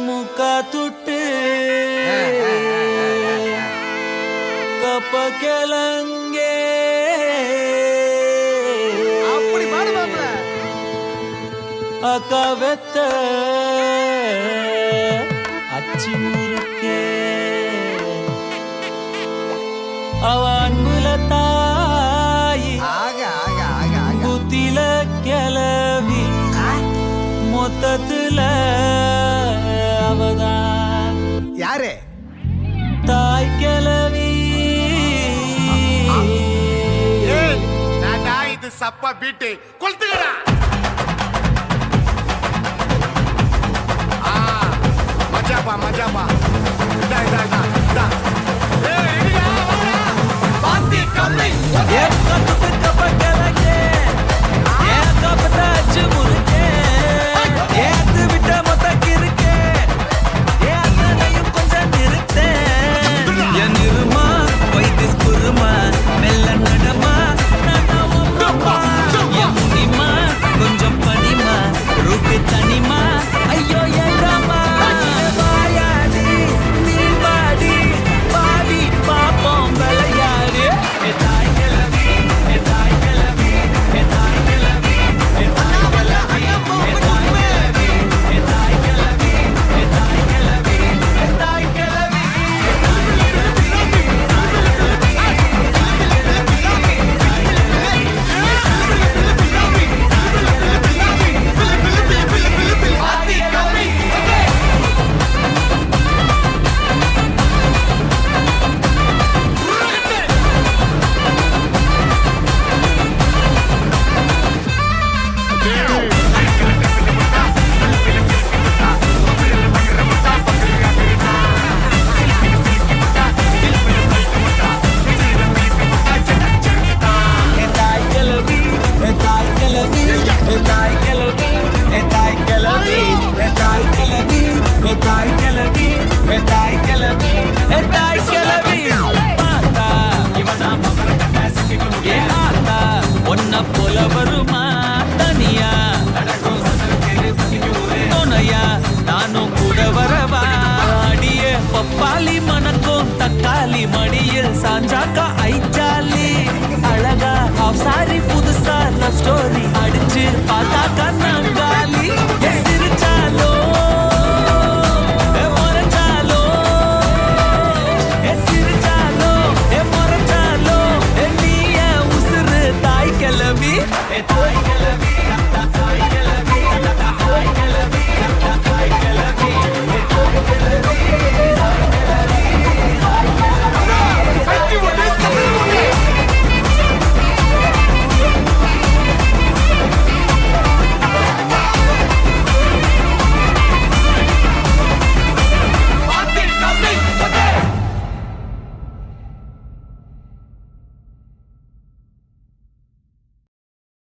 முக்கா துட்டு கப்ப கிளங்கே அப்படி பாடுவாப்ல அக்கா வெத்த அச்சி முறுக்கே அவ அன்புல தாயி புத்தில கிளவி மொத்தத்துல அவதான் யாரு தாய் கிளவி. இது சப்பா பீட்டு கொளுத்துக்கடா. மஜாபா மஜாபா இதா இதா இதா இதா பாத்தி கம்மி கொஞ்சம் படிமா ரூட்டு தனிமா ஐயோ ஏண்டாமா வாயாடி நீ பாடி பாடி பாப்போம் விளையாடு தாய் கிளவி தாய் கிளவி தாய் கிளவி தாய் கிளவி தாய் கிளவி தாய் கிளவி தாய் கிளவி தாய் கிளவி. போல வருமா தனியா துணையா நானும் கூட வரவா அடிய பப்பாளி மணக்கும் தக்காளி மடியில் சாஞ்சாக்கா ஐச்சாலி அழகா சாரி புதுசா லவ் ஸ்டோரி அடிச்சு பார்த்தாக்கா